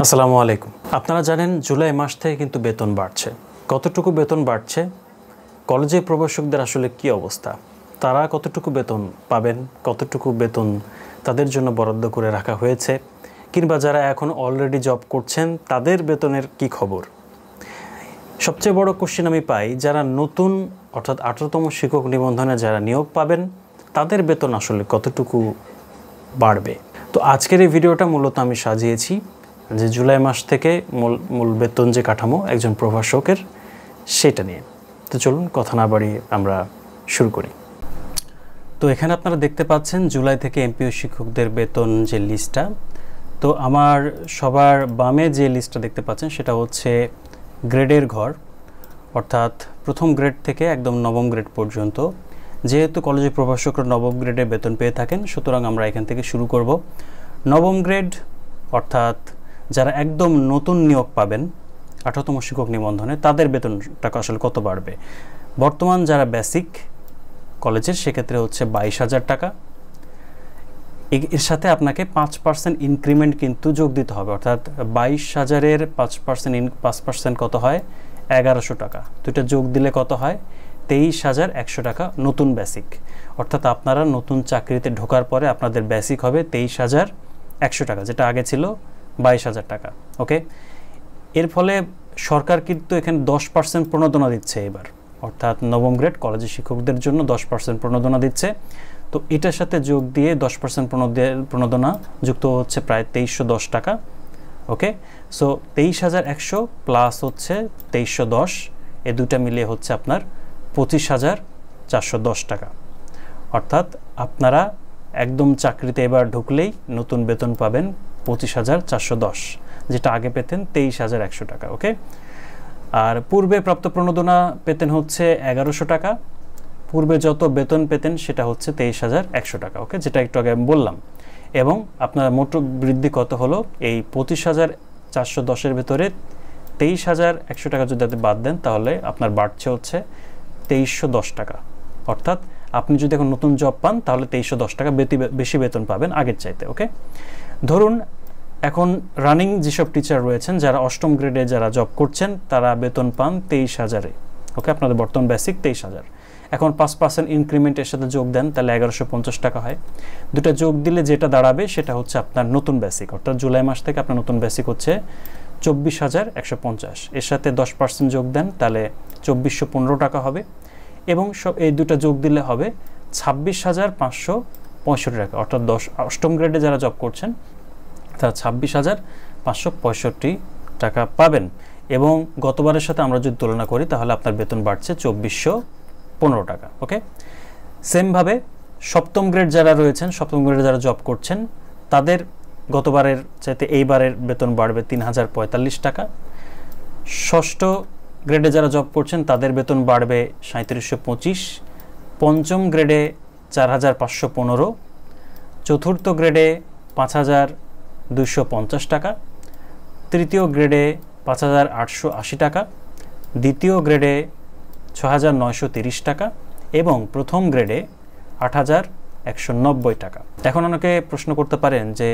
আসসালামু আলাইকুম। আপনারা জানেন জুলাই মাস থেকে কিন্তু বেতন বাড়ছে। কতটুকু বেতন বাড়ছে, কলেজে প্রবেশকদের আসলে কি অবস্থা, তারা কতটুকু বেতন পাবেন, কতটুকু বেতন তাদের জন্য বরাদ্দ করে রাখা হয়েছে, কিংবা যারা এখন অলরেডি জব করছেন তাদের বেতনের কি খবর। সবচেয়ে বড় কোশ্চেন আমি পাই, যারা নতুন অর্থাৎ 18তম শিক্ষক নিবন্ধনে যারা নিয়োগ পাবেন তাদের বেতন আসলে কতটুকু বাড়বে। তো আজকের এই ভিডিওটা মূলত আমি সাজিয়েছি যে জুলাই মাস থেকে মূল বেতন যে কাঠামো একজন প্রভাষকের সেটা নিয়ে। তো চলুন কথা না বাড়িয়ে আমরা শুরু করি। তো এখানে আপনারা দেখতে পাচ্ছেন জুলাই থেকে এমপিও শিক্ষকদের বেতন যে লিস্টটা। তো আমার সবার বামে যে লিস্টটা দেখতে পাচ্ছেন সেটা হচ্ছে গ্রেডের ঘর, অর্থাৎ প্রথম গ্রেড থেকে একদম নবম গ্রেড পর্যন্ত। যেহেতু কলেজের প্রভাষকরা নবম গ্রেডে বেতন পেয়ে থাকেন, সুতরাং আমরা এখান থেকে শুরু করব। নবম গ্রেড অর্থাৎ যারা একদম নতুন নিয়োগ পাবেন 18তম শিক্ষক নিবন্ধনে, তাদের বেতনটা আসলে কত বাড়বে। বর্তমান যারা বেসিক কলেজের সেক্ষেত্রে হচ্ছে 22,000 টাকা। এর সাথে আপনাকে 5% ইনক্রিমেন্ট কিন্তু যোগ দিতে হবে, অর্থাৎ 22,000-এর 5% কত হয় 1100 টাকা। দুইটা যোগ দিলে কত হয় 23,100 টাকা নতুন বেসিক। অর্থাৎ আপনারা নতুন চাকরিতে ঢোকার পরে আপনাদের বেসিক হবে 23,100 টাকা, যেটা আগে ছিল 22,000 টাকা। ওকে, এর ফলে সরকার কিন্তু এখানে 10% প্রণোদনা দিচ্ছে এবার, অর্থাৎ নবম গ্রেড কলেজের শিক্ষকদের জন্য 10% প্রণোদনা দিচ্ছে। তো এটার সাথে যোগ দিয়ে 10% প্রণোদনা যুক্ত হচ্ছে প্রায় 2310 টাকা। ওকে, সো 23,100 প্লাস হচ্ছে 2310, এই দুটা মিলিয়ে হচ্ছে আপনার 25,410 টাকা। অর্থাৎ আপনারা একদম চাকরিতে এবার ঢুকলেই নতুন বেতন পাবেন 25,410, যেটা আগে পেতেন 23,100 টাকা। ওকে, আর পূর্বে প্রাপ্ত প্রণোদনা পেতেন হচ্ছে 1100 টাকা। পূর্বে যত বেতন পেতেন সেটা হচ্ছে 23,100 টাকা। ওকে, যেটা একটু আগে আমি বললাম। এবং আপনার মোট বৃদ্ধি কত হলো, এই 25,410-এর ভেতরে 23,100 টাকা যদি আপনি বাদ দেন তাহলে আপনার বাড়ছে হচ্ছে 2310 টাকা। অর্থাৎ আপনি যদি এখন নতুন জব পান তাহলে 2310 টাকা বেশি বেতন পাবেন আগের চাইতে। ওকে, ধরুন এখন রানিং যেসব টিচার রয়েছেন যারা 8ম গ্রেডে যারা জব করছেন তারা বেতন পান 23,000-এ। ওকে, আপনাদের বর্তমান বেসিক 23,000। এখন 5% ইনক্রিমেন্টের সাথে যোগ দেন তাহলে 1150 টাকা হয়। দুটা যোগ দিলে যেটা দাঁড়াবে সেটা হচ্ছে আপনার নতুন বেসিক, অর্থাৎ জুলাই মাস থেকে আপনার নতুন বেসিক হচ্ছে 24,150। এর সাথে 10% যোগ দেন তাহলে 2415 টাকা হবে। এবং এই দুটা যোগ দিলে হবে 26,565 টাকা। অর্থাৎ 8ম গ্রেডে যারা জব করছেন তারা 26,565 টাকা পাবেন। এবং গতবারের সাথে আমরা যদি তুলনা করি তাহলে আপনার বেতন বাড়ছে 2415 টাকা। ওকে, সেমভাবে 7ম গ্রেড যারা রয়েছেন, 7ম গ্রেডে যারা জব করছেন তাদের গতবারের চাইতে এইবারের বেতন বাড়বে 3,045 টাকা। 6ষ্ঠ গ্রেডে যারা জব করছেন তাদের বেতন বাড়বে 3,725। 5ম গ্রেডে 4,515। 4র্থ গ্রেডে 5,250 টাকা। 3য় গ্রেডে 5,880 টাকা। 2য় গ্রেডে 6,930 টাকা এবং 1ম গ্রেডে 8,190 টাকা। এখন অনেকে প্রশ্ন করতে পারেন যে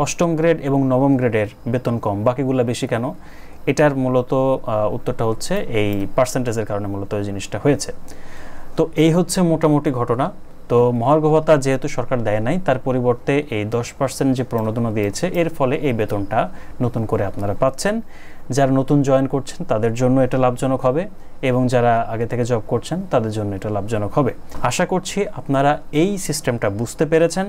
8ম গ্রেড এবং নবম গ্রেডের বেতন কম, বাকিগুলো বেশি কেন? এটার মূলত উত্তরটা হচ্ছে এই পার্সেন্টেজের কারণে মূলত এই জিনিসটা হয়েছে। তো এই হচ্ছে মোটামুটি ঘটনা। তো মহার্ঘ ভাতা যেহেতু সরকার দেয় নাই, তার পরিবর্তে এই 10% যে প্রণোদনা দিয়েছে, এর ফলে এই বেতনটা নতুন করে আপনারা পাচ্ছেন। যারা নতুন জয়েন করছেন তাদের জন্য এটা লাভজনক হবে এবং যারা আগে থেকে জব করছেন তাদের জন্য এটা লাভজনক হবে। আশা করছি আপনারা এই সিস্টেমটা বুঝতে পেরেছেন।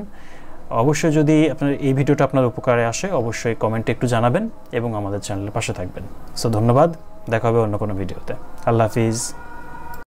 অবশ্যই যদি আপনার এই ভিডিওটা আপনার উপকারে আসে অবশ্যই কমেন্টে একটু জানাবেন এবং আমাদের চ্যানেলের পাশে থাকবেন। সো ধন্যবাদ, দেখা হবে অন্য কোনো ভিডিওতে। আল্লাহ হাফিজ।